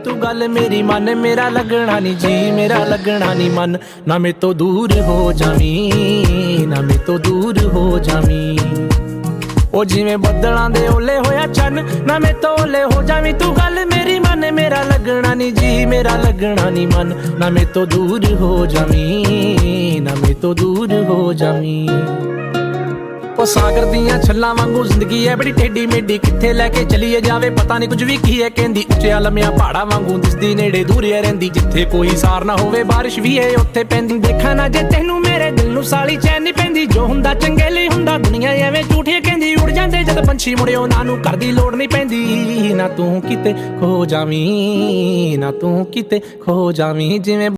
तू गल मेरी मन मेरा लगना नी जी मेरा लगना नी मन ना मैं तो दूर हो जावी ना मैं तो दूर हो जावी ओ जिवें बदलां दे ओले होया चन ना मैं तो ओले हो जावी तू गल मेरी मन मेरा लगना नी जी मेरा लगना नी मन ना मैं तो दूर हो जावी ना मैं तो दूर हो जावी ओ सागर दियां छल्लां वांगू जिंदगी है बड़ी टेढ़ी मेढ़ी किथे लैके चलीए जावे पता नहीं कुछ भी की है कहंदी उच्चिया लम्मिया पहाड़ा वांगू दिसदी नेड़े दूरिया रहिंदी जिथे कोई सार ना होवे बारिश भी है उत्थे पैंदी देखा ना जे तैनू मेरे दिल नू साली चैन नहीं पैंदी जो हुंदा चंगे लई हुंदा दुनिया एवें झूठी कहंदी उड़ जांदे जद पंछी मुड़ियो ना नू घर दी लोड़ नहीं पैंदी ना तू किते खो जावीं ना तू किते खो जावीं जिवें